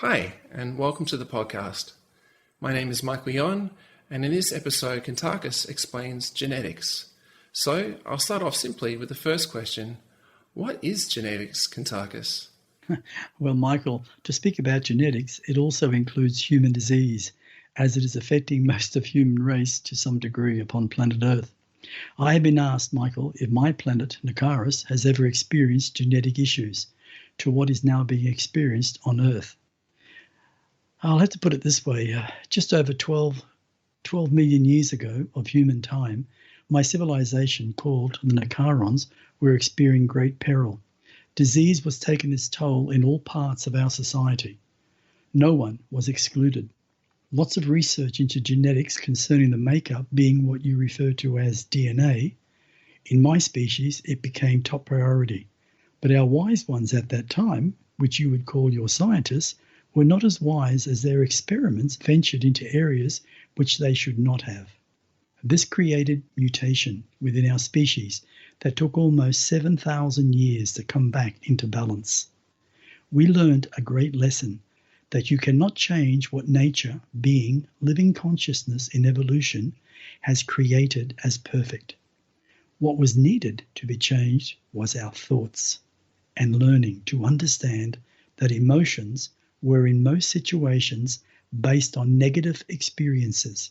Hi, and welcome to the podcast. My name is Michael Yon, and in this episode, Kuntarkis explains genetics. So, I'll start off simply with the first question. What is genetics, Kuntarkis? Well, Michael, to speak about genetics, it also includes human disease, as it is affecting most of human race to some degree upon planet Earth. I have been asked, Michael, if my planet, Nakaris, has ever experienced genetic issues to what is now being experienced on Earth. I'll have to put it this way. Just over 12 million years ago of human time, my civilization, called the Nakarons, were experiencing great peril. Disease was taking its toll in all parts of our society. No one was excluded. Lots of research into genetics concerning the makeup being what you refer to as DNA. In my species, it became top priority. But our wise ones at that time, which you would call your scientists, were not as wise as their experiments ventured into areas which they should not have. This created mutation within our species that took almost 7,000 years to come back into balance. We learned a great lesson that you cannot change what nature, being, living consciousness in evolution, has created as perfect. What was needed to be changed was our thoughts and learning to understand that emotions were in most situations based on negative experiences.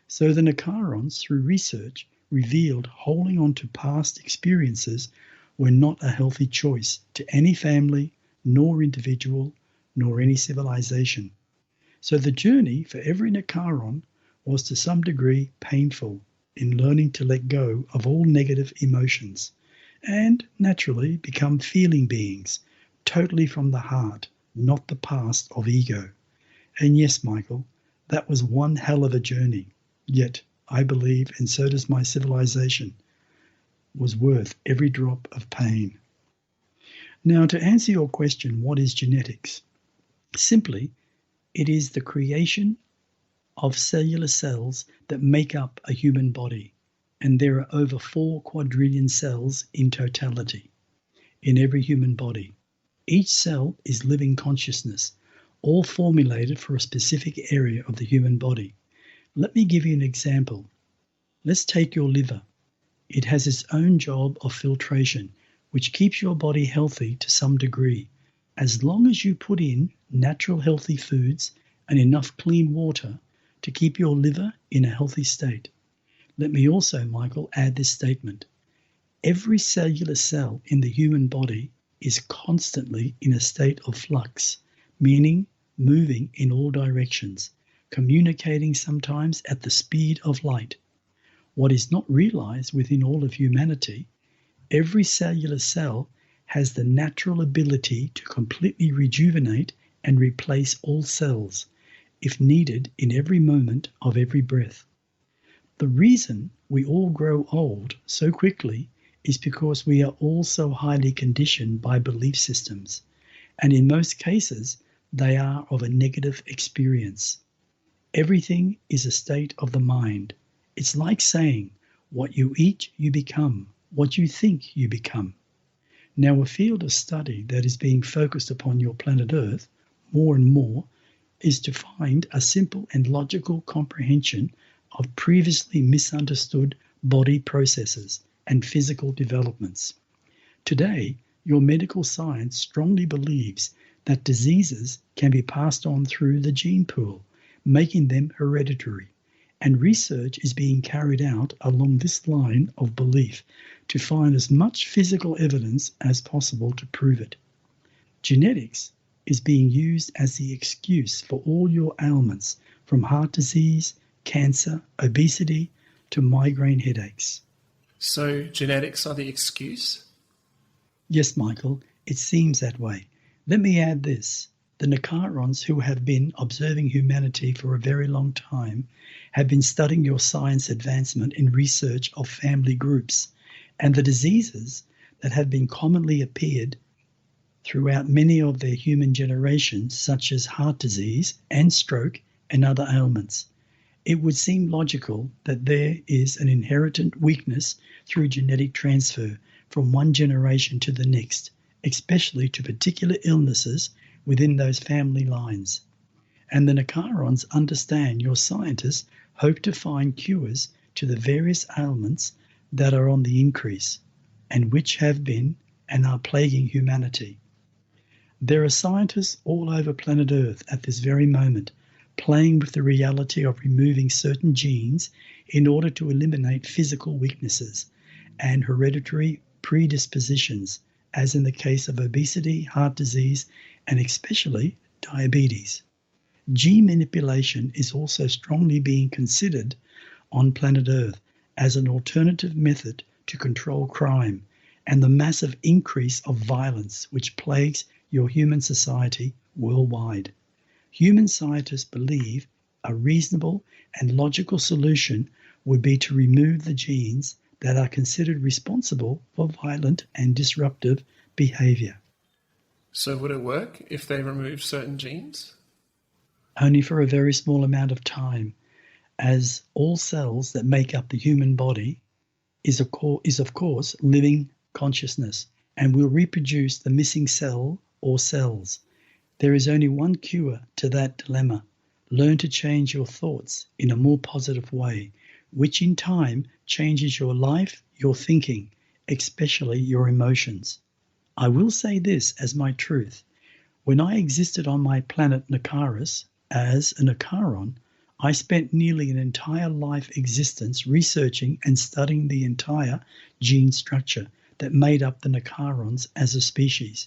So the Nakarons, through research, revealed holding on to past experiences were not a healthy choice to any family, nor individual, nor any civilization. So the journey for every Nakaron was to some degree painful in learning to let go of all negative emotions and naturally become feeling beings, totally from the heart, not the past of ego. And yes, Michael, that was one hell of a journey. Yet, I believe, and so does my civilization, was worth every drop of pain. Now, to answer your question, what is genetics? Simply, it is the creation of cellular cells that make up a human body. And there are over 4 quadrillion cells in totality in every human body. Each cell is living consciousness, all formulated for a specific area of the human body. Let me give you an example. Let's take your liver. It has its own job of filtration, which keeps your body healthy to some degree, as long as you put in natural healthy foods and enough clean water to keep your liver in a healthy state. Let me also, Michael, add this statement. Every cellular cell in the human body is constantly in a state of flux, meaning moving in all directions, communicating sometimes at the speed of light. What is not realized within all of humanity, every cellular cell has the natural ability to completely rejuvenate and replace all cells, if needed, in every moment of every breath. The reason we all grow old so quickly is because we are all so highly conditioned by belief systems, and in most cases, they are of a negative experience. Everything is a state of the mind. It's like saying, what you eat, you become. What you think, you become. Now, a field of study that is being focused upon your planet Earth more and more is to find a simple and logical comprehension of previously misunderstood body processes and physical developments. Today, your medical science strongly believes that diseases can be passed on through the gene pool, making them hereditary, and research is being carried out along this line of belief to find as much physical evidence as possible to prove it. Genetics is being used as the excuse for all your ailments, from heart disease, cancer, obesity, to migraine headaches. So, genetics are the excuse? Yes, Michael, it seems that way. Let me add this. The Nakarons, who have been observing humanity for a very long time, have been studying your science advancement in research of family groups and the diseases that have been commonly appeared throughout many of their human generations, such as heart disease and stroke and other ailments. It would seem logical that there is an inherent weakness through genetic transfer from one generation to the next, especially to particular illnesses within those family lines. And the Nicarons understand your scientists hope to find cures to the various ailments that are on the increase and which have been and are plaguing humanity. There are scientists all over planet Earth at this very moment playing with the reality of removing certain genes in order to eliminate physical weaknesses and hereditary predispositions, as in the case of obesity, heart disease, and especially diabetes. Gene manipulation is also strongly being considered on planet Earth as an alternative method to control crime and the massive increase of violence which plagues your human society worldwide. Human scientists believe a reasonable and logical solution would be to remove the genes that are considered responsible for violent and disruptive behavior. So would it work if they remove certain genes? Only for a very small amount of time, as all cells that make up the human body is of course living consciousness and will reproduce the missing cell or cells. There is only one cure to that dilemma. Learn to change your thoughts in a more positive way, which in time changes your life, your thinking, especially your emotions. I will say this as my truth. When I existed on my planet Nicaris as a Nicaron, I spent nearly an entire life existence researching and studying the entire gene structure that made up the Nicarons as a species.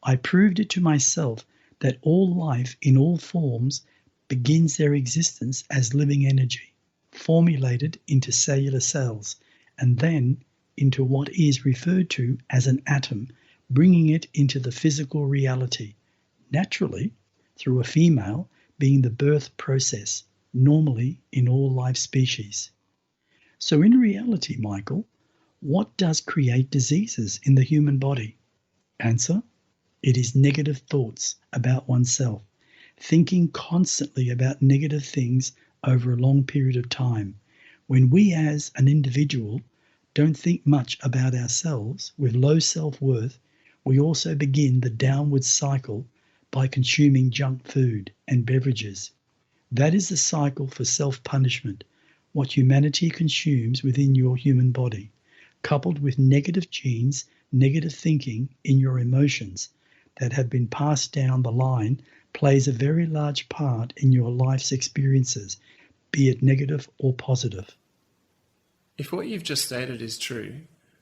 I proved it to myself that all life in all forms begins their existence as living energy, formulated into cellular cells, and then into what is referred to as an atom, bringing it into the physical reality, naturally through a female being the birth process, normally in all life species. So in reality, Michael, what does create diseases in the human body? Answer: it is negative thoughts about oneself, thinking constantly about negative things over a long period of time. When we as an individual don't think much about ourselves with low self-worth, we also begin the downward cycle by consuming junk food and beverages. That is the cycle for self-punishment, what humanity consumes within your human body, coupled with negative genes, negative thinking in your emotions that have been passed down the line, plays a very large part in your life's experiences, be it negative or positive. If what you've just stated is true,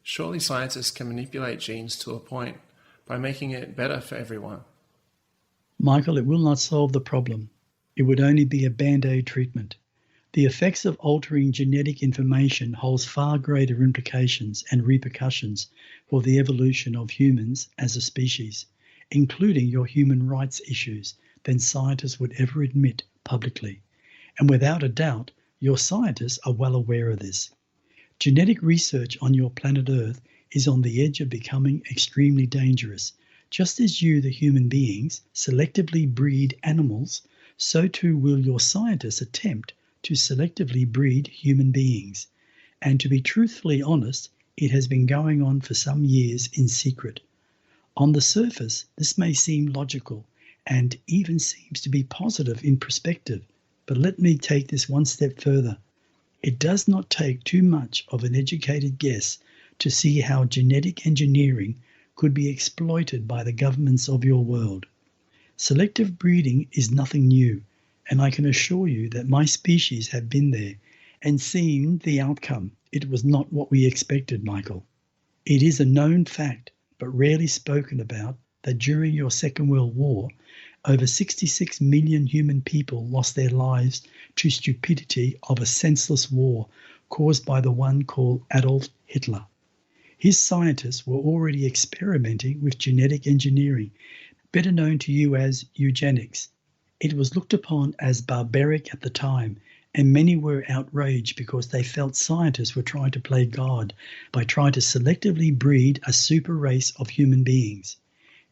surely scientists can manipulate genes to a point by making it better for everyone. Michael, it will not solve the problem. It would only be a band-aid treatment. The effects of altering genetic information holds far greater implications and repercussions for the evolution of humans as a species, including your human rights issues, than scientists would ever admit publicly. And without a doubt, your scientists are well aware of this. Genetic research on your planet Earth is on the edge of becoming extremely dangerous. Just as you, the human beings, selectively breed animals, so too will your scientists attempt to selectively breed human beings. And to be truthfully honest, it has been going on for some years in secret. On the surface, this may seem logical and even seems to be positive in perspective, but let me take this one step further. It does not take too much of an educated guess to see how genetic engineering could be exploited by the governments of your world. Selective breeding is nothing new, and I can assure you that my species have been there and seen the outcome. It was not what we expected, Michael. It is a known fact, but rarely spoken about, that during your Second World War, over 66 million human people lost their lives to stupidity of a senseless war caused by the one called Adolf Hitler. His scientists were already experimenting with genetic engineering, better known to you as eugenics. It was looked upon as barbaric at the time, and many were outraged because they felt scientists were trying to play God by trying to selectively breed a super race of human beings.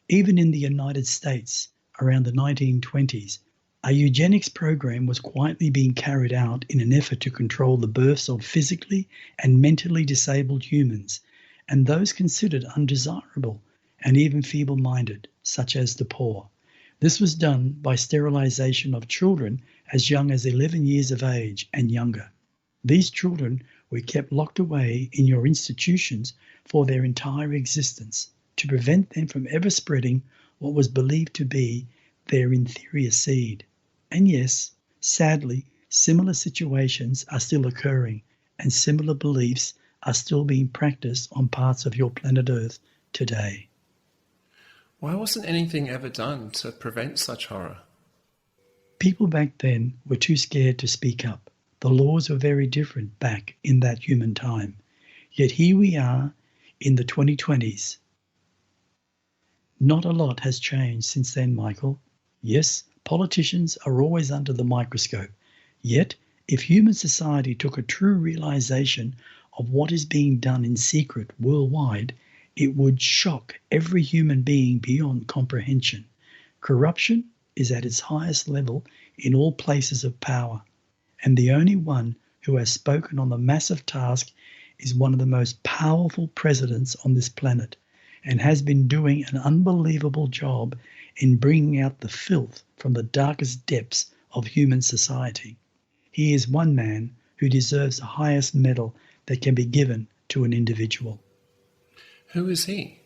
Even in the United States, around the 1920s, a eugenics program was quietly being carried out in an effort to control the births of physically and mentally disabled humans, and those considered undesirable and even feeble-minded, such as the poor. This was done by sterilization of children as young as 11 years of age and younger. These children were kept locked away in your institutions for their entire existence to prevent them from ever spreading what was believed to be their inferior seed. And yes, sadly, similar situations are still occurring and similar beliefs are still being practiced on parts of your planet Earth today. Why wasn't anything ever done to prevent such horror? People back then were too scared to speak up. The laws were very different back in that human time. Yet here we are in the 2020s. Not a lot has changed since then, Michael. Yes, politicians are always under the microscope. Yet, if human society took a true realization of what is being done in secret worldwide, it would shock every human being beyond comprehension. Corruption is at its highest level in all places of power, and the only one who has spoken on the massive task is one of the most powerful presidents on this planet, and has been doing an unbelievable job in bringing out the filth from the darkest depths of human society. He is one man who deserves the highest medal that can be given to an individual. Who is he?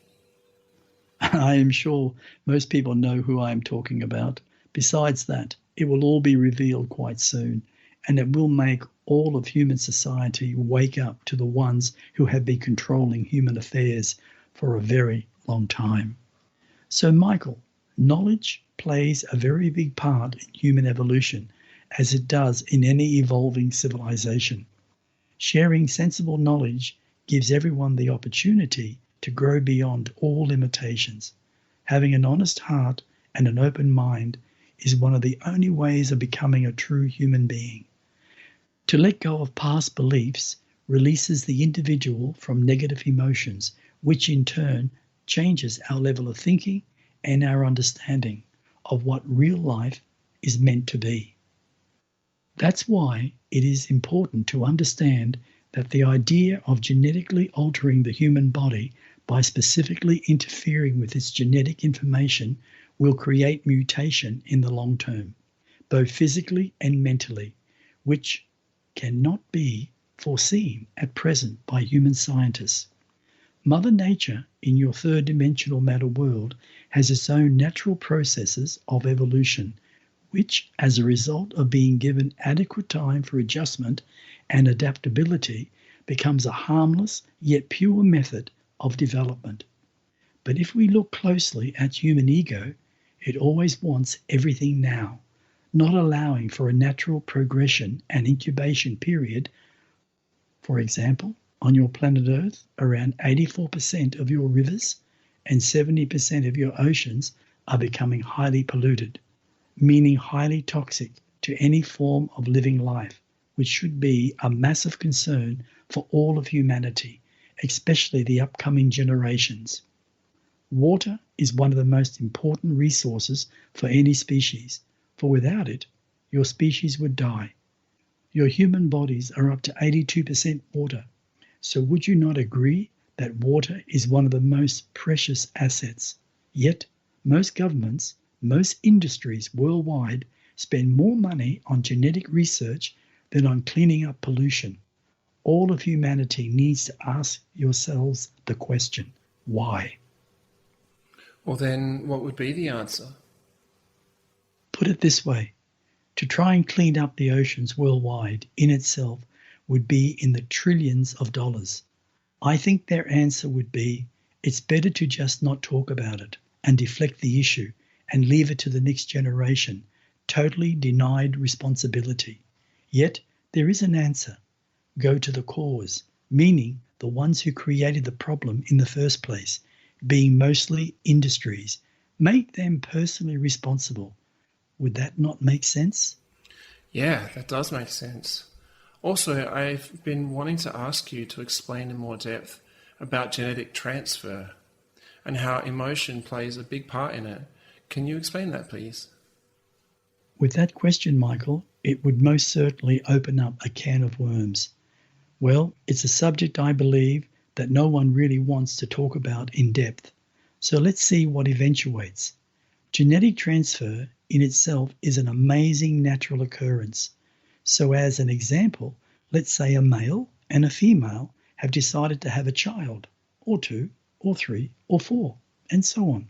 I am sure most people know who I am talking about. Besides that, it will all be revealed quite soon, and it will make all of human society wake up to the ones who have been controlling human affairs for a very long time. So, Michael, knowledge plays a very big part in human evolution, as it does in any evolving civilization. Sharing sensible knowledge gives everyone the opportunity to grow beyond all limitations. Having an honest heart and an open mind is one of the only ways of becoming a true human being. To let go of past beliefs releases the individual from negative emotions, which in turn changes our level of thinking and our understanding of what real life is meant to be. That's why it is important to understand that the idea of genetically altering the human body by specifically interfering with its genetic information will create mutation in the long term, both physically and mentally, which cannot be foreseen at present by human scientists. Mother Nature, in your third-dimensional matter world, has its own natural processes of evolution, which, as a result of being given adequate time for adjustment and adaptability, becomes a harmless yet pure method of development. But if we look closely at human ego, it always wants everything now, not allowing for a natural progression and incubation period. For example, on your planet Earth, around 84% of your rivers and 70% of your oceans are becoming highly polluted, meaning highly toxic to any form of living life, which should be a massive concern for all of humanity, especially the upcoming generations. Water is one of the most important resources for any species, for without it, your species would die. Your human bodies are up to 82% water, so would you not agree that water is one of the most precious assets? Yet, most governments, most industries worldwide spend more money on genetic research than on cleaning up pollution. All of humanity needs to ask yourselves the question, why? Well then, what would be the answer? Put it this way, to try and clean up the oceans worldwide in itself would be in the trillions of dollars. I think their answer would be, it's better to just not talk about it and deflect the issue and leave it to the next generation, totally denied responsibility. Yet, there is an answer. Go to the cause, meaning the ones who created the problem in the first place, being mostly industries. Make them personally responsible. Would that not make sense? Yeah, that does make sense. Also, I've been wanting to ask you to explain in more depth about genetic transfer and how emotion plays a big part in it. Can you explain that, please? With that question, Michael, it would most certainly open up a can of worms. Well, it's a subject I believe that no one really wants to talk about in depth. So let's see what eventuates. Genetic transfer in itself is an amazing natural occurrence. So as an example, let's say a male and a female have decided to have a child, or two, or three, or four, and so on.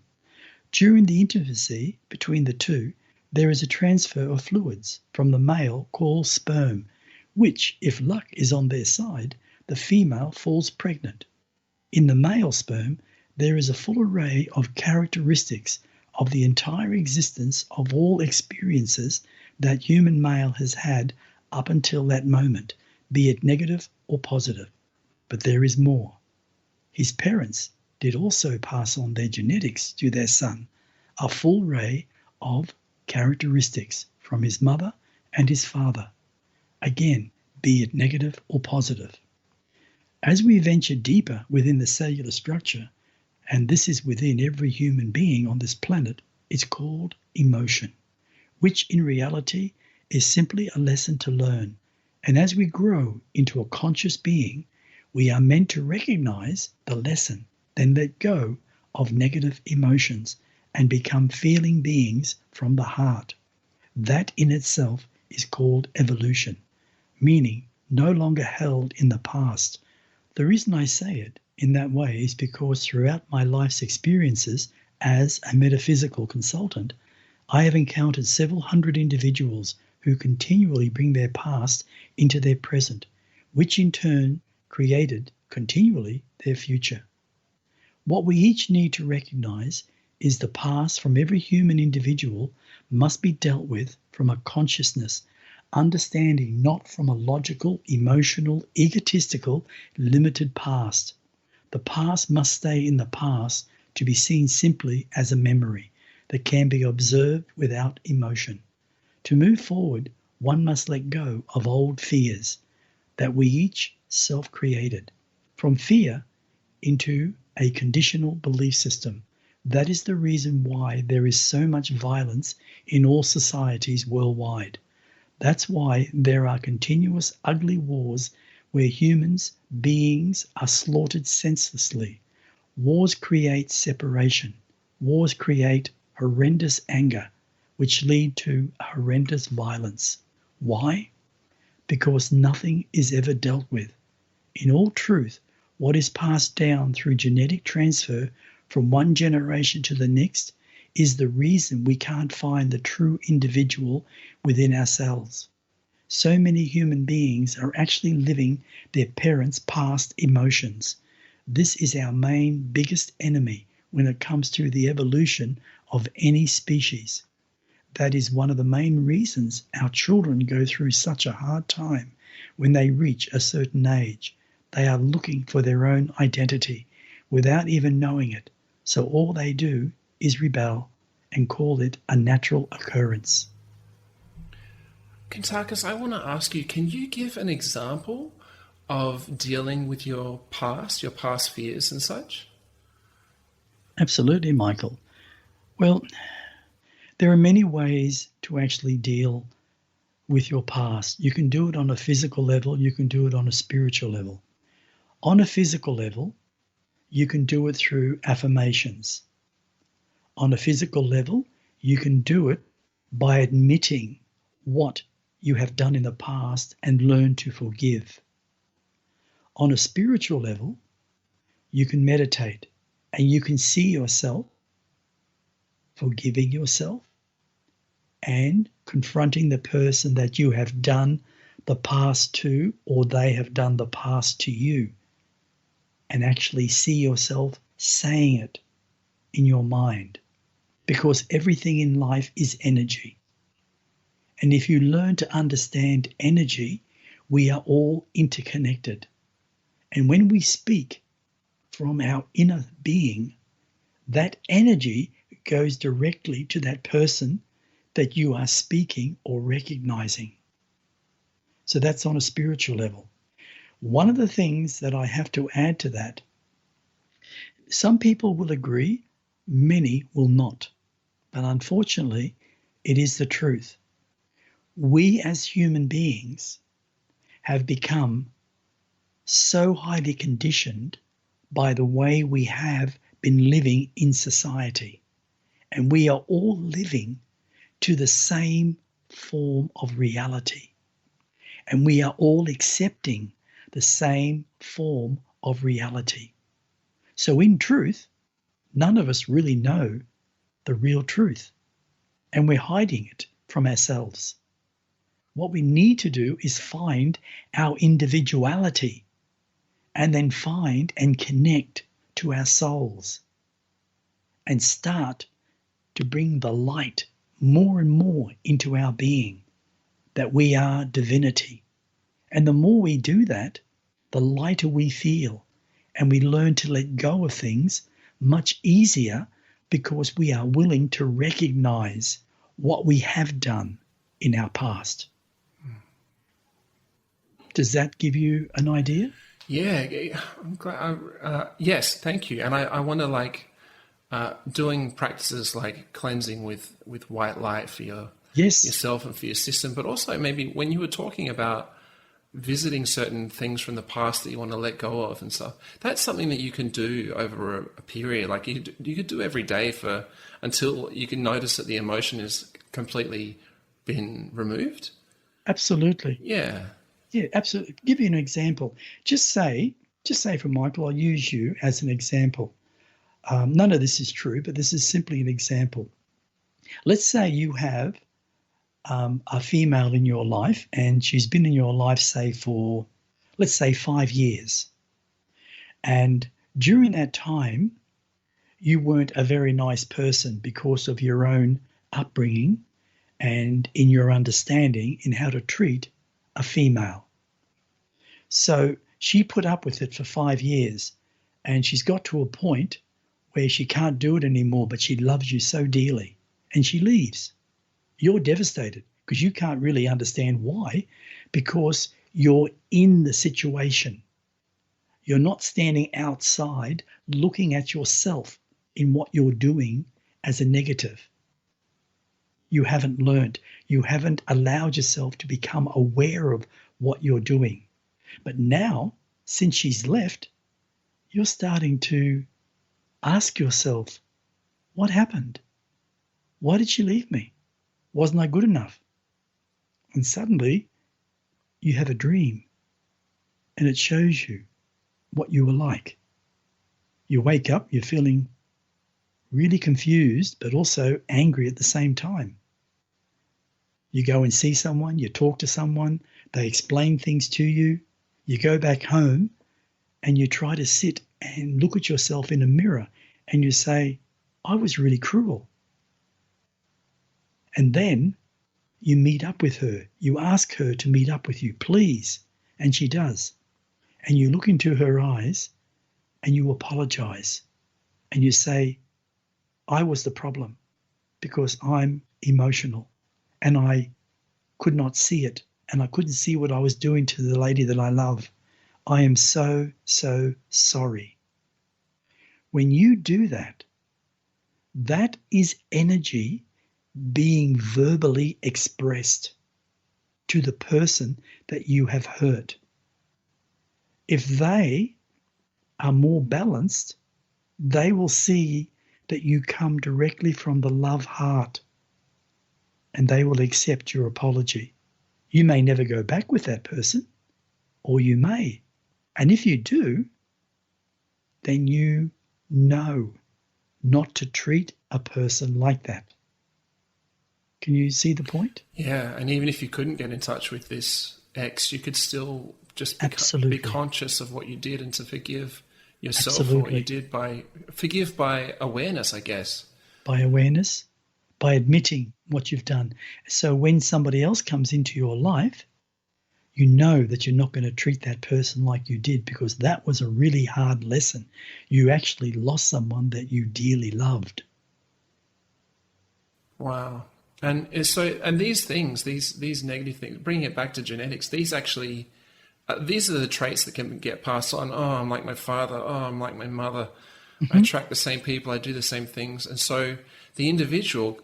During the intimacy between the two, there is a transfer of fluids from the male called sperm, which, if luck is on their side, the female falls pregnant. In the male sperm, there is a full array of characteristics of the entire existence of all experiences that human male has had up until that moment, be it negative or positive. But there is more. His parents did also pass on their genetics to their son, a full array of characteristics from his mother and his father, again, be it negative or positive. As we venture deeper within the cellular structure, and this is within every human being on this planet, it's called emotion, which in reality is simply a lesson to learn. And as we grow into a conscious being, we are meant to recognize the lesson, then let go of negative emotions and become feeling beings from the heart. That in itself is called evolution, meaning no longer held in the past. The reason I say it in that way is because throughout my life's experiences as a metaphysical consultant, I have encountered several hundred individuals who continually bring their past into their present, which in turn created continually their future. What we each need to recognize is the past from every human individual must be dealt with from a consciousness, understanding not from a logical, emotional, egotistical, limited past. The past must stay in the past to be seen simply as a memory that can be observed without emotion. To move forward, one must let go of old fears that we each self-created. From fear into a conditional belief system. That is the reason why there is so much violence in all societies worldwide. That's why there are continuous ugly wars where humans, beings, are slaughtered senselessly. Wars create separation. Wars create horrendous anger, which lead to horrendous violence. Why? Because nothing is ever dealt with. In all truth, what is passed down through genetic transfer from one generation to the next is the reason we can't find the true individual within ourselves. So many human beings are actually living their parents' past emotions. This is our main biggest enemy when it comes to the evolution of any species. That is one of the main reasons our children go through such a hard time when they reach a certain age. They are looking for their own identity without even knowing it. So all they do is rebel and call it a natural occurrence. Kuntarkis, I want to ask you, can you give an example of dealing with your past fears and such? Absolutely, Michael. Well, there are many ways to actually deal with your past. You can do it on a physical level, you can do it on a spiritual level. On a physical level, you can do it through affirmations. On a physical level, you can do it by admitting what you have done in the past and learn to forgive. On a spiritual level, you can meditate and you can see yourself forgiving yourself and confronting the person that you have done the past to, or they have done the past to you, and actually see yourself saying it in your mind, because everything in life is energy. And if you learn to understand energy, we are all interconnected. And when we speak from our inner being, that energy goes directly to that person that you are speaking or recognizing. So that's on a spiritual level. One of the things that I have to add to that, some people will agree, many will not. But unfortunately, it is the truth. We as human beings have become so highly conditioned by the way we have been living in society. And we are all living to the same form of reality. And we are all accepting the same form of reality. So in truth, none of us really know the real truth, and we're hiding it from ourselves. What we need to do is find our individuality and then find and connect to our souls and start to bring the light more and more into our being, that we are divinity. And the more we do that, the lighter we feel, and we learn to let go of things much easier because we are willing to recognize what we have done in our past. Does that give you an idea? Yeah, I'm glad. Yes, thank you. And I want to doing practices like cleansing with white light for Yes, yourself and for your system, but also maybe when you were talking about visiting certain things from the past that you want to let go of and stuff, that's something that you can do over a period. Like you could do every day until you can notice that the emotion is completely been removed. absolutely. Yeah. Yeah, absolutely. Give you an example. Just say for Michael, I'll use you as an example. None of this is true, but this is simply an example. Let's say you have a female in your life, and she's been in your life, let's say 5 years. And during that time, you weren't a very nice person because of your own upbringing and in your understanding in how to treat a female. So she put up with it for 5 years, and she's got to a point where she can't do it anymore, but she loves you so dearly, and she leaves. You're devastated because you can't really understand why, because you're in the situation. You're not standing outside looking at yourself in what you're doing as a negative. You haven't learned. You haven't allowed yourself to become aware of what you're doing. But now, since she's left, you're starting to ask yourself, what happened? Why did she leave me? Wasn't I good enough? And suddenly you have a dream, and it shows you what you were like. You wake up, you're feeling really confused, but also angry at the same time. You go and see someone, you talk to someone, they explain things to you. You go back home and you try to sit and look at yourself in a mirror and you say, I was really cruel. And then you meet up with her. You ask her to meet up with you, please. And she does. And you look into her eyes and you apologize. And you say, I was the problem because I'm emotional and I could not see it. And I couldn't see what I was doing to the lady that I love. I am so, so sorry. When you do that, that is energy being verbally expressed to the person that you have hurt. If they are more balanced, they will see that you come directly from the love heart and they will accept your apology. You may never go back with that person, or you may. And if you do, then you know not to treat a person like that. Can you see the point? Yeah, and even if you couldn't get in touch with this ex, you could still just be conscious of what you did and to forgive yourself for what you did forgive by awareness, I guess. By awareness, by admitting what you've done. So when somebody else comes into your life, you know that you're not going to treat that person like you did because that was a really hard lesson. You actually lost someone that you dearly loved. Wow. And these things, these negative things, bringing it back to genetics, these actually, these are the traits that can get passed on. Oh, I'm like my father. Oh, I'm like my mother. Mm-hmm. I attract the same people. I do the same things. And so the individual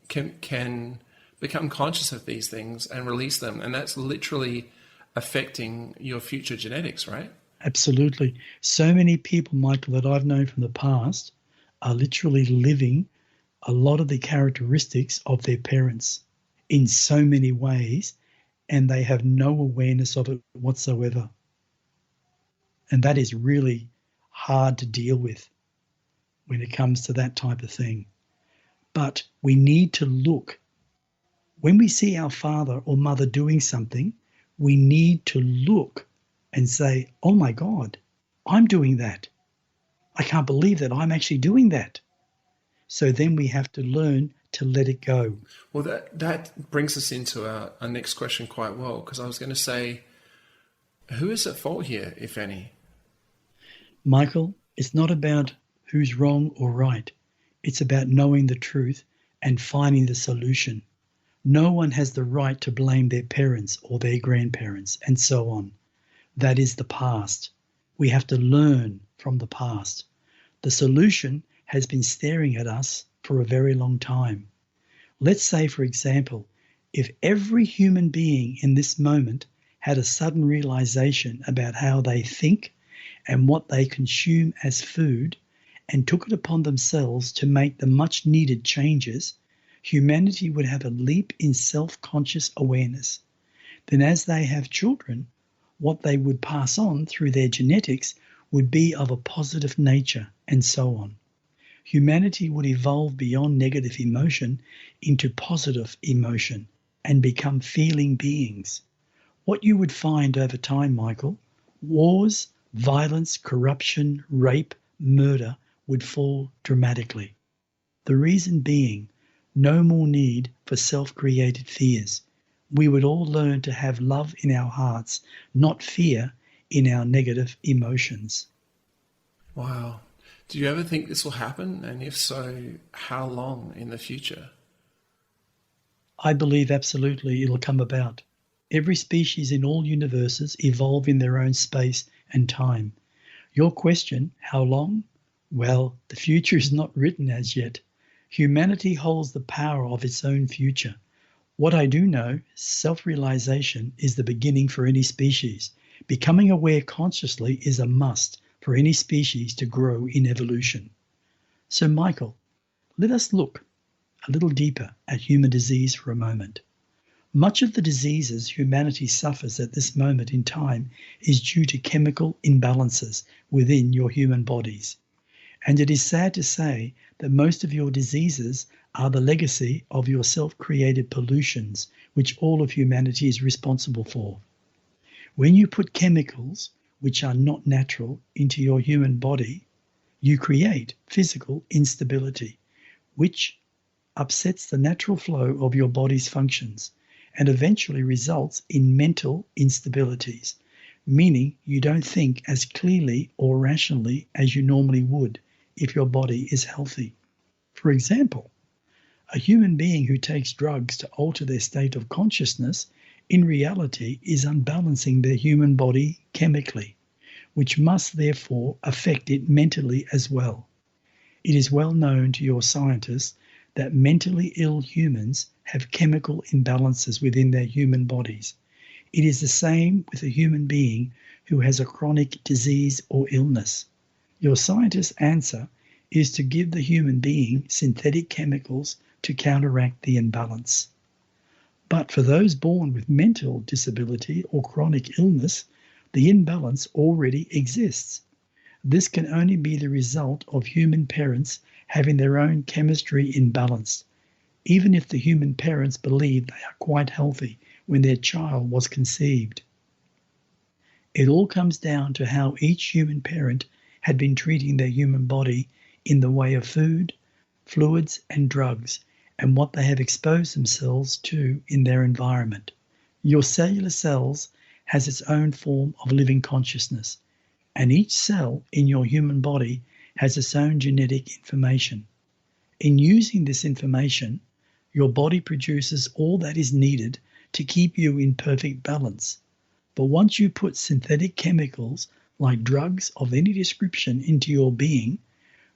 can become conscious of these things and release them. And that's literally affecting your future genetics, right? Absolutely. So many people, Michael, that I've known from the past are literally living a lot of the characteristics of their parents in so many ways, and they have no awareness of it whatsoever. And that is really hard to deal with when it comes to that type of thing. But we need to look. When we see our father or mother doing something, we need to look and say, oh my God, I'm doing that. I can't believe that I'm actually doing that. So then we have to learn to let it go. Well, that brings us into our next question quite well, because I was going to say, who is at fault here, if any? Michael, it's not about who's wrong or right. It's about knowing the truth and finding the solution. No one has the right to blame their parents or their grandparents and so on. That is the past. We have to learn from the past. The solution has been staring at us for a very long time. Let's say, for example, if every human being in this moment had a sudden realization about how they think and what they consume as food and took it upon themselves to make the much needed changes, humanity would have a leap in self-conscious awareness. Then as they have children, what they would pass on through their genetics would be of a positive nature, and so on. Humanity would evolve beyond negative emotion into positive emotion and become feeling beings. What you would find over time, Michael, wars, violence, corruption, rape, murder would fall dramatically. The reason being, no more need for self-created fears. We would all learn to have love in our hearts, not fear in our negative emotions. Wow. Do you ever think this will happen? And if so, how long in the future? I believe absolutely it'll come about. Every species in all universes evolve in their own space and time. Your question, how long? Well, the future is not written as yet. Humanity holds the power of its own future. What I do know, self-realization is the beginning for any species. Becoming aware consciously is a must for any species to grow in evolution. So, Michael, let us look a little deeper at human disease for a moment. Much of the diseases humanity suffers at this moment in time is due to chemical imbalances within your human bodies. And it is sad to say that most of your diseases are the legacy of your self-created pollutions, which all of humanity is responsible for. When you put chemicals which are not natural into your human body, you create physical instability, which upsets the natural flow of your body's functions and eventually results in mental instabilities, meaning you don't think as clearly or rationally as you normally would if your body is healthy. For example, a human being who takes drugs to alter their state of consciousness in reality is unbalancing their human body chemically, which must therefore affect it mentally as well. It is well known to your scientists that mentally ill humans have chemical imbalances within their human bodies. It is the same with a human being who has a chronic disease or illness. Your scientist's answer is to give the human being synthetic chemicals to counteract the imbalance. But for those born with mental disability or chronic illness, the imbalance already exists. This can only be the result of human parents having their own chemistry imbalanced, even if the human parents believe they are quite healthy when their child was conceived. It all comes down to how each human parent had been treating their human body in the way of food, fluids, and drugs, and what they have exposed themselves to in their environment. Your cellular cells has its own form of living consciousness, and each cell in your human body has its own genetic information. In using this information, your body produces all that is needed to keep you in perfect balance. But once you put synthetic chemicals like drugs of any description into your being,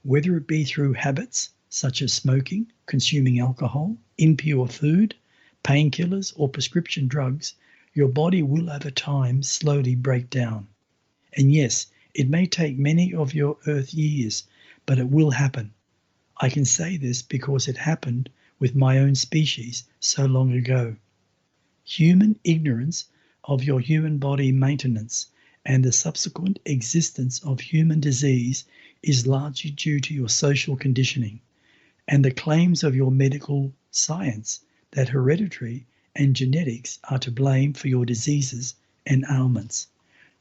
whether it be through habits such as smoking, consuming alcohol, impure food, painkillers, or prescription drugs, your body will over time slowly break down. And yes, it may take many of your earth years, but it will happen. I can say this because it happened with my own species so long ago. Human ignorance of your human body maintenance and the subsequent existence of human disease is largely due to your social conditioning and the claims of your medical science that hereditary and genetics are to blame for your diseases and ailments.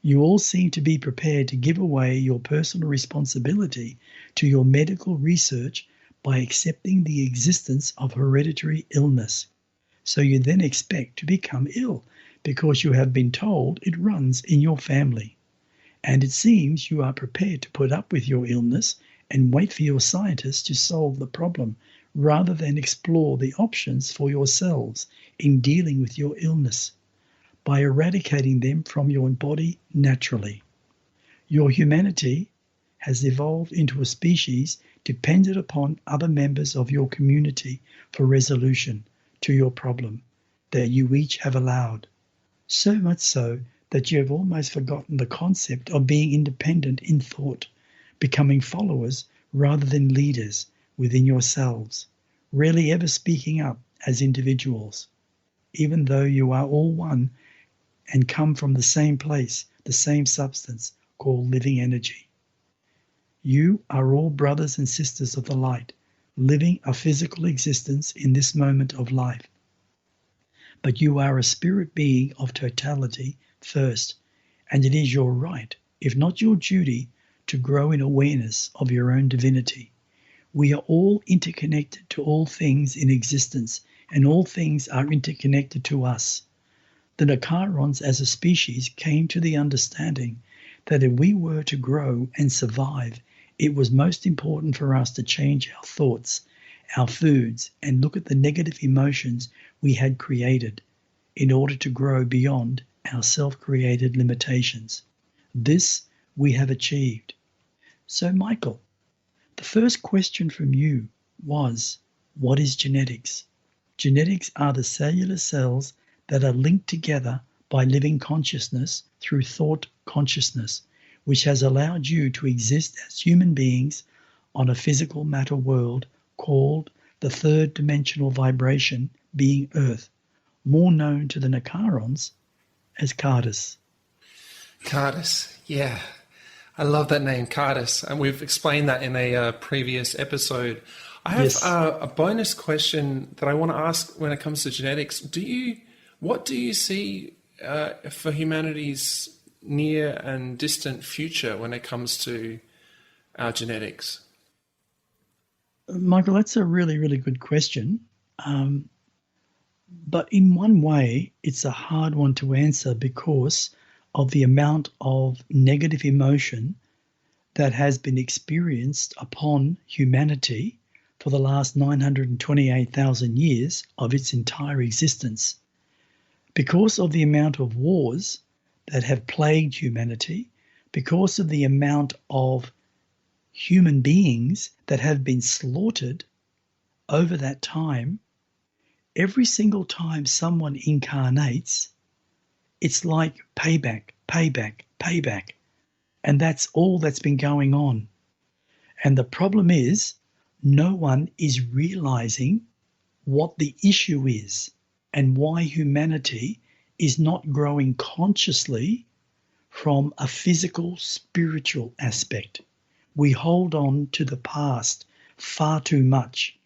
You all seem to be prepared to give away your personal responsibility to your medical research by accepting the existence of hereditary illness. So you then expect to become ill because you have been told it runs in your family. And it seems you are prepared to put up with your illness and wait for your scientists to solve the problem rather than explore the options for yourselves in dealing with your illness by eradicating them from your body naturally. Your humanity has evolved into a species dependent upon other members of your community for resolution to your problem that you each have allowed. So much so that you have almost forgotten the concept of being independent in thought, becoming followers rather than leaders within yourselves, rarely ever speaking up as individuals, even though you are all one and come from the same place, the same substance called living energy. You are all brothers and sisters of the light, living a physical existence in this moment of life. But you are a spirit being of totality first, and it is your right, if not your duty, to grow in awareness of your own divinity. We are all interconnected to all things in existence, and all things are interconnected to us. The Nakarons as a species came to the understanding that if we were to grow and survive, it was most important for us to change our thoughts, our foods, and look at the negative emotions we had created in order to grow beyond our self-created limitations. This we have achieved. So, Michael, the first question from you was, what is genetics? Genetics are the cellular cells that are linked together by living consciousness through thought consciousness, which has allowed you to exist as human beings on a physical matter world called the third dimensional vibration being Earth, more known to the Nakarons as Cardis. Cardis, yeah. I love that name, Cardis, and we've explained that in a previous episode. I have a bonus question that I want to ask when it comes to genetics. What do you see for humanity's near and distant future when it comes to our genetics? Michael, that's a really, really good question. But in one way, it's a hard one to answer because of the amount of negative emotion that has been experienced upon humanity for the last 928,000 years of its entire existence. Because of the amount of wars that have plagued humanity, because of the amount of human beings that have been slaughtered over that time, every single time someone incarnates, it's like payback, payback, payback. And that's all that's been going on. And the problem is, no one is realizing what the issue is and why humanity is not growing consciously from a physical, spiritual aspect. We hold on to the past far too much.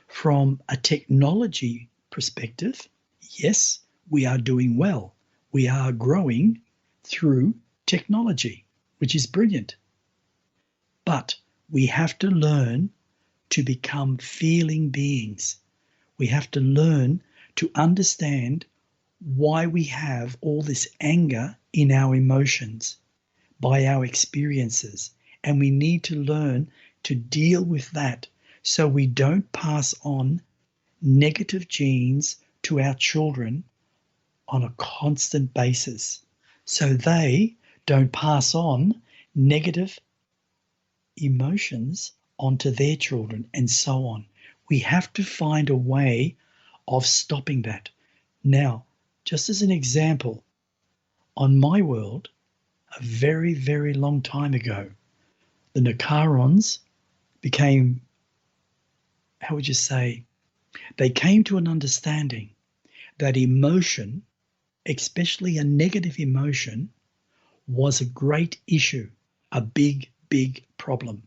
From a technology perspective, yes, we are doing well. We are growing through technology, which is brilliant. But we have to learn to become feeling beings. We have to learn to understand why we have all this anger in our emotions by our experiences. And we need to learn to deal with that so we don't pass on negative genes to our children on a constant basis. So they don't pass on negative emotions onto their children and so on. We have to find a way of stopping that. Now, just as an example, on my world, a very, very long time ago, the Nakarons became how would you say, they came to an understanding that emotion, especially a negative emotion, was a great issue, a big, big problem.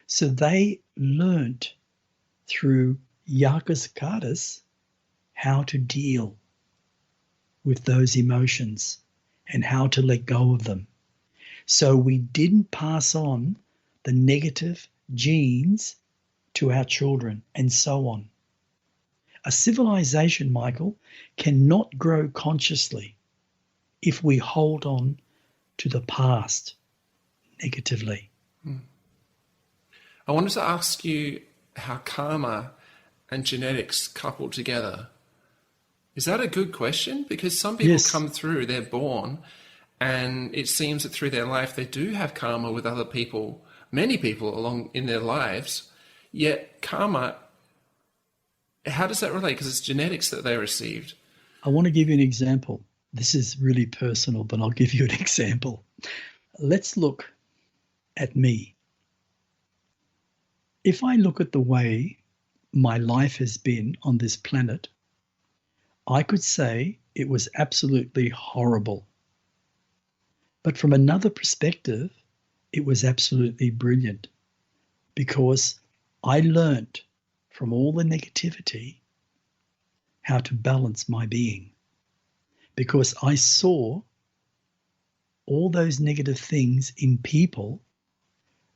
So they learnt through Yakasakatas how to deal with those emotions and how to let go of them. So we didn't pass on the negative genes to our children and so on. A civilization, Michael, cannot grow consciously if we hold on to the past negatively. I wanted to ask you how karma and genetics couple together. Is that a good question? Because some people Yes. come through, they're born, and it seems that through their life they do have karma with other people, many people along in their lives, yet karma, how does that relate? Because it's genetics that they received. I want to give you an example. This is really personal, but I'll give you an example. Let's look at me. If I look at the way my life has been on this planet, I could say it was absolutely horrible. But from another perspective, it was absolutely brilliant because I learnt from all the negativity how to balance my being, because I saw all those negative things in people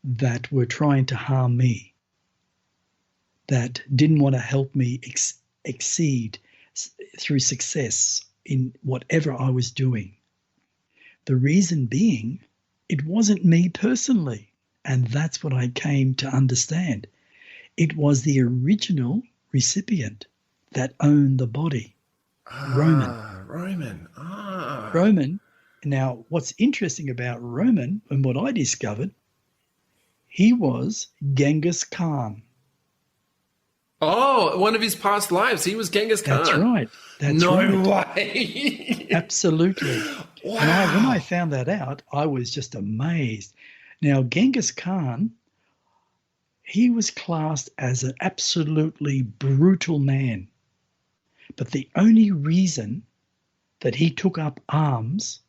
that were trying to harm me, that didn't want to help me exceed through success in whatever I was doing. The reason being, it wasn't me personally, and that's what I came to understand. It was the original recipient that owned the body, Roman. Roman. Now, what's interesting about Roman, and what I discovered, he was Genghis Khan. Oh, one of his past lives, he was Genghis Khan. That's right. That's no right. way. Absolutely. Wow. And when I found that out, I was just amazed. Now, Genghis Khan, he was classed as an absolutely brutal man. But the only reason that he took up arms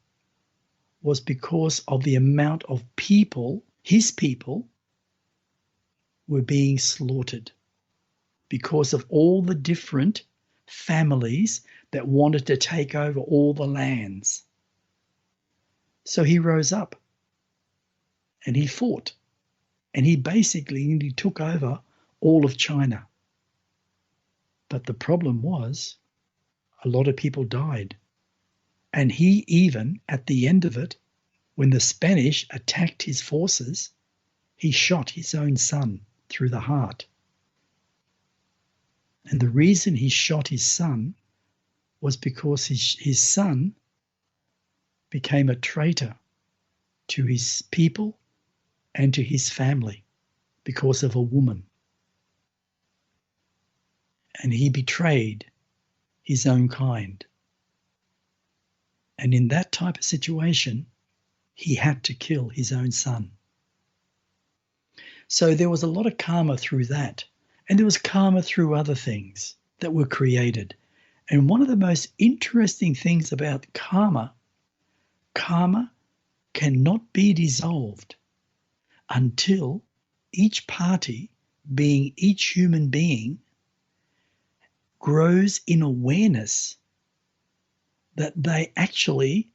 was because of the amount of people, his people, were being slaughtered, because of all the different families that wanted to take over all the lands. So he rose up and he fought, and he basically took over all of China. But the problem was a lot of people died. And he even, at the end of it, when the Spanish attacked his forces, he shot his own son through the heart. And the reason he shot his son was because his son became a traitor to his people and to his family because of a woman. And he betrayed his own kind. And in that type of situation, he had to kill his own son. So there was a lot of karma through that. And there was karma through other things that were created. And one of the most interesting things about karma cannot be dissolved until each party, being each human being, grows in awareness that they actually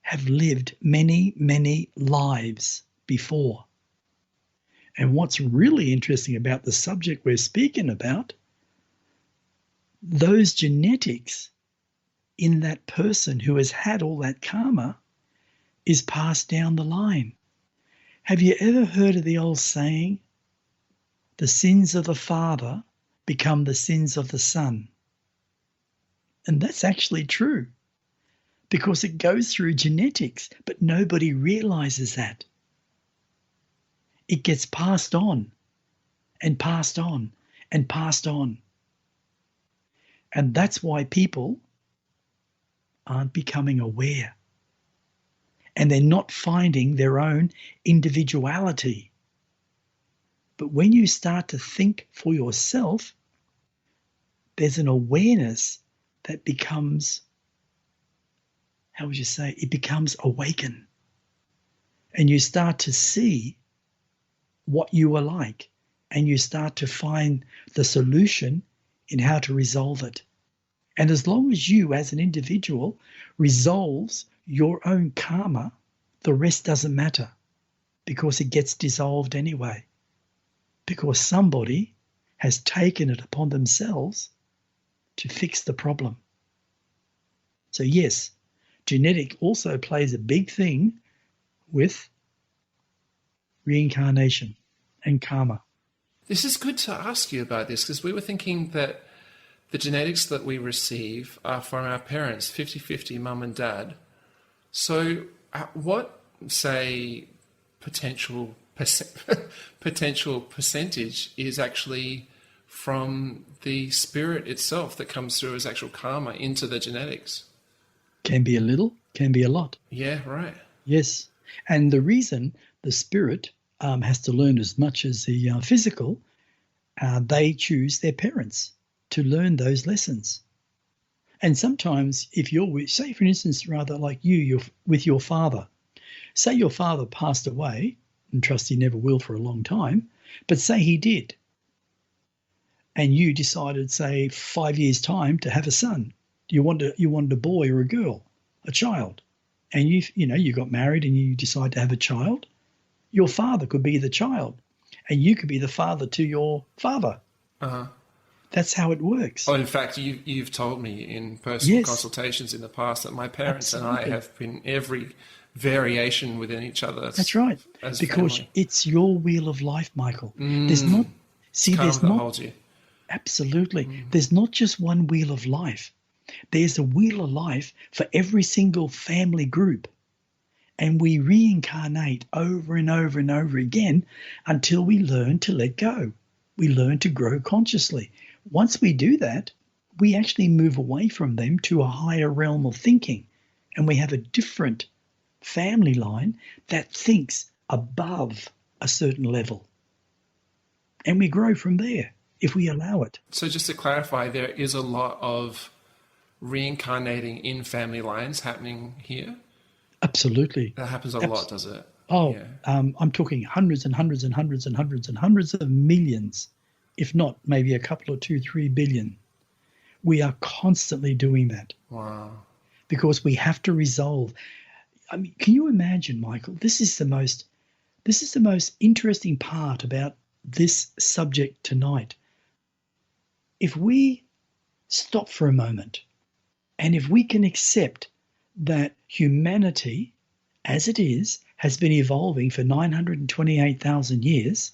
have lived many, many lives before. And what's really interesting about the subject we're speaking about, those genetics in that person who has had all that karma is passed down the line. Have you ever heard of the old saying, the sins of the father become the sins of the son? And that's actually true, because it goes through genetics, but nobody realizes that. It gets passed on and passed on and passed on. And that's why people aren't becoming aware. And they're not finding their own individuality. But when you start to think for yourself, there's an awareness that becomes, how would you say, it becomes awakened. And you start to see what you are like, and you start to find the solution in how to resolve it. And as long as you, as an individual, resolves your own karma, the rest doesn't matter, because it gets dissolved anyway. Because somebody has taken it upon themselves to fix the problem. So yes, genetic also plays a big thing with reincarnation and karma. This is good to ask you about this, because we were thinking that the genetics that we receive are from our parents, 50-50 mum and dad. So what, say, potential percentage is actually from the spirit itself that comes through as actual karma into the genetics? Can be a little, can be a lot. Yeah, right. Yes. And the reason the spirit has to learn as much as the physical, they choose their parents to learn those lessons. And sometimes if you're with, say for instance, rather like you're with your father, say your father passed away, and trust he never will for a long time, but say he did, and you decided, say, 5 years' time to have a son. You wanted a boy or a girl, a child, and you got married and you decide to have a child. Your father could be the child, and you could be the father to your father. Uh-huh. That's how it works. Oh, in fact, you've told me in personal consultations in the past that my parents and I have been every variation within each other. That's right, because family. It's your wheel of life, Michael. There's not. You. Absolutely. There's not just one wheel of life. There's a wheel of life for every single family group. And we reincarnate over and over and over again until we learn to let go. We learn to grow consciously. Once we do that, we actually move away from them to a higher realm of thinking. And we have a different family line that thinks above a certain level. And we grow from there if we allow it. So just to clarify, there is a lot of reincarnating in family lines happening here? Absolutely. That happens a lot, does it? Oh, yeah. I'm talking hundreds and hundreds and hundreds and hundreds and hundreds of millions, if not maybe a couple or 2-3 billion. We are constantly doing that. Wow. Because we have to resolve. I mean, can you imagine, Michael? This is the most interesting part about this subject tonight. If we stop for a moment, and if we can accept that humanity, as it is, has been evolving for 928,000 years,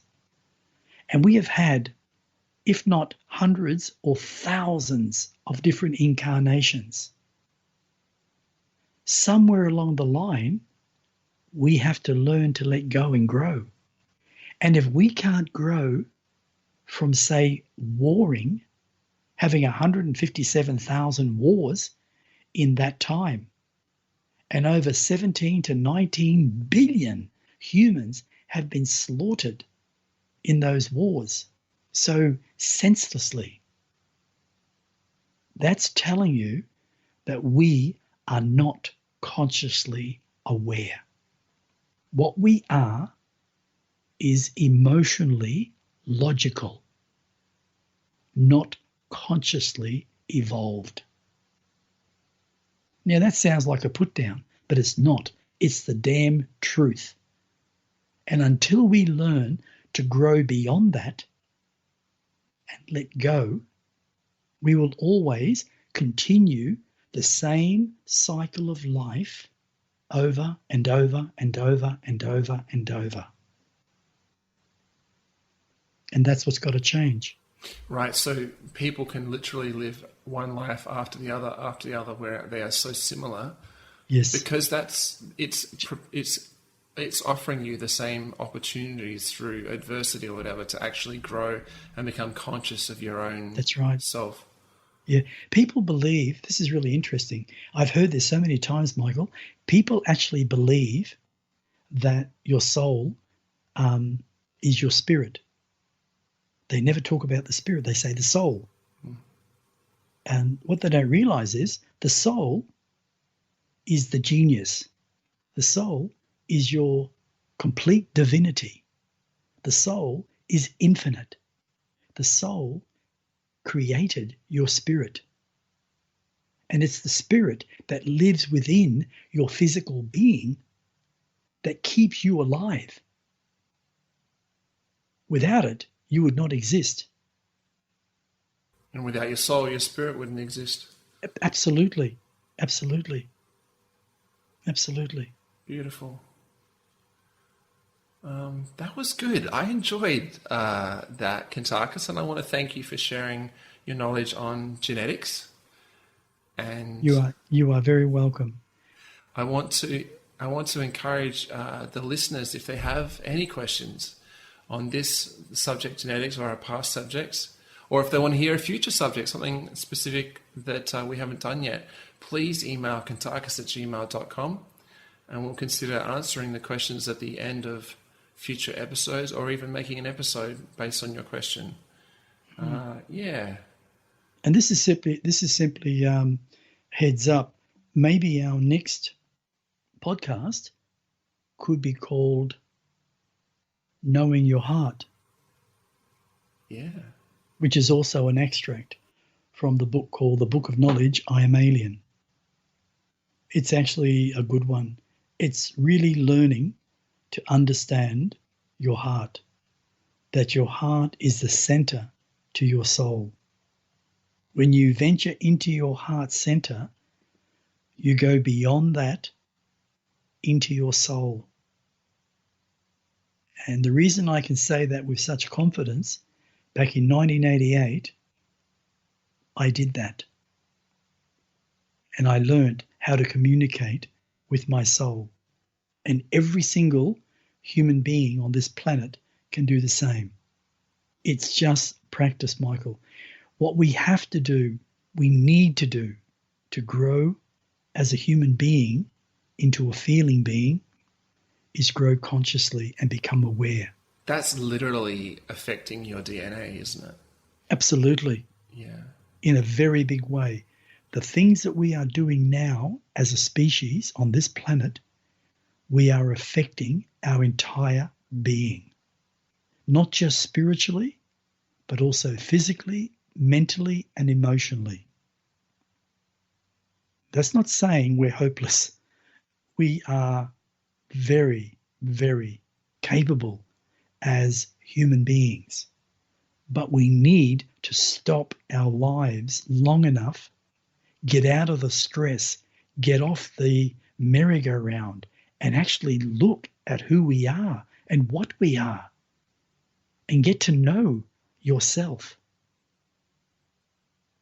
and we have had, if not hundreds or thousands of different incarnations, somewhere along the line, we have to learn to let go and grow. And if we can't grow from, say, warring, having 157,000 wars in that time, and over 17 to 19 billion humans have been slaughtered in those wars, so senselessly. That's telling you that we are not consciously aware. What we are is emotionally logical, not consciously evolved. Now that sounds like a put down, but it's not. It's the damn truth. And until we learn to grow beyond that and let go, we will always continue the same cycle of life over and over and over and over and over. And that's what's got to change. Right, so people can literally live one life after the other, where they are so similar. Yes, because it's offering you the same opportunities through adversity or whatever to actually grow and become conscious of your own. That's right. Self. Yeah, people believe, this is really interesting. I've heard this so many times, Michael. People actually believe that your soul is your spirit. They never talk about the spirit. They say the soul. Mm. And what they don't realize is the soul is the genius. The soul is your complete divinity. The soul is infinite. The soul created your spirit. And it's the spirit that lives within your physical being that keeps you alive. Without it, you would not exist. And without your soul, your spirit wouldn't exist. Absolutely. Absolutely. Absolutely. Beautiful. That was good. I enjoyed that, Kuntarkis, and I want to thank you for sharing your knowledge on genetics. And you are very welcome. I want to encourage the listeners, if they have any questions on this subject, genetics, or our past subjects, or if they want to hear a future subject, something specific that we haven't done yet, please email kuntarkis@gmail.com, and we'll consider answering the questions at the end of future episodes, or even making an episode based on your question. Yeah. And this is simply heads up. Maybe our next podcast could be called Knowing Your Heart. Yeah. Which is also an extract from the book called The Book of Knowledge, I Am Alien. It's actually a good one. It's really learning to understand your heart, that your heart is the center to your soul. When you venture into your heart center, you go beyond that into your soul. And the reason I can say that with such confidence, back in 1988, I did that. And I learned how to communicate with my soul. And every single human being on this planet can do the same. It's just practice, Michael. What we have to do, we need to do to grow as a human being into a feeling being is grow consciously and become aware. That's literally affecting your DNA, isn't it? Absolutely. Yeah. In a very big way. The things that we are doing now as a species on this planet, we are affecting our entire being. Not just spiritually, but also physically, mentally, and emotionally. That's not saying we're hopeless. We are very, very capable as human beings. But we need to stop our lives long enough, get out of the stress, get off the merry-go-round, and actually look at who we are and what we are, and get to know yourself.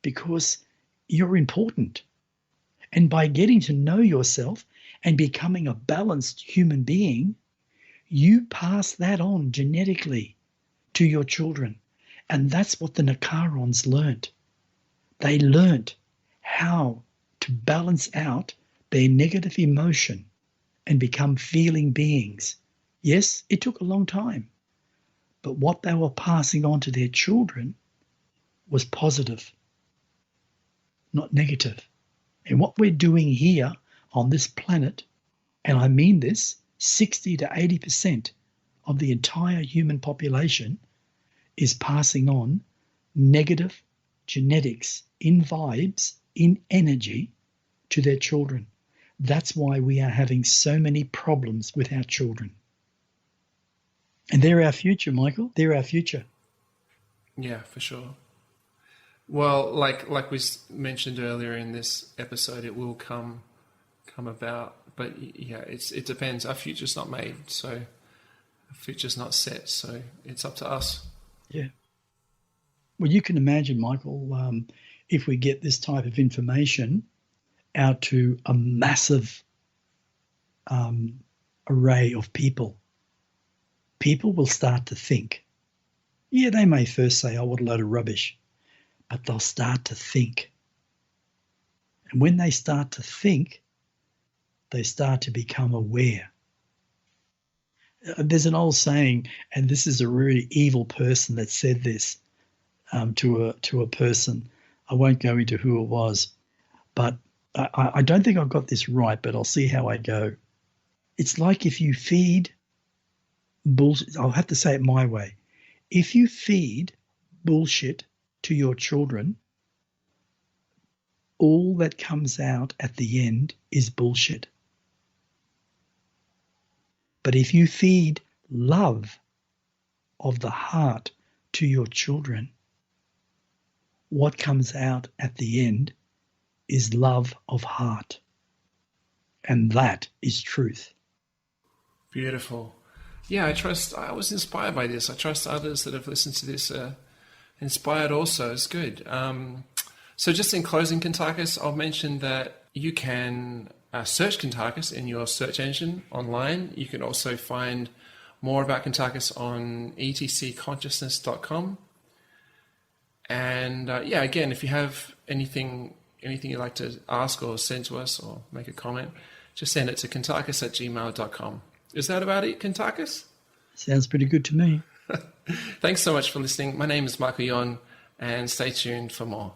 Because you're important. And by getting to know yourself and becoming a balanced human being, you pass that on genetically to your children. And that's what the Nakarons learnt. They learnt how to balance out their negative emotion and become feeling beings. Yes, it took a long time, but what they were passing on to their children was positive, not negative. And what we're doing here on this planet, and I mean this, 60 to 80% of the entire human population is passing on negative genetics in vibes, in energy to their children. That's why we are having so many problems with our children. And they're our future, Michael. They're our future. Yeah, for sure. Well, like we mentioned earlier in this episode, it will come about. But yeah, it depends. Our future's not made, so our future's not set. So it's up to us. Yeah. Well, you can imagine, Michael, if we get this type of information out to a massive array of people, people will start to think. Yeah, they may first say, oh, what a load of rubbish. But they'll start to think. And when they start to think, they start to become aware. There's an old saying, and this is a really evil person that said this to a person. I won't go into who it was, but I don't think I've got this right, but I'll see how I go. It's like if you feed bullshit. I'll have to say it my way. If you feed bullshit to your children, all that comes out at the end is bullshit. But if you feed love of the heart to your children, what comes out at the end is love of heart. And that is truth. Beautiful. Yeah, I was inspired by this. I trust others that have listened to this are inspired also. It's good. So just in closing, Kuntarkis, I'll mention that you can search Kuntarkis in your search engine online. You can also find more about Kuntarkis on etcconsciousness.com. And again, if you have anything you'd like to ask or send to us or make a comment, just send it to kuntarkis@gmail.com. Is that about it, Kuntarkis? Sounds pretty good to me. Thanks so much for listening. My name is Michael Yon, and stay tuned for more.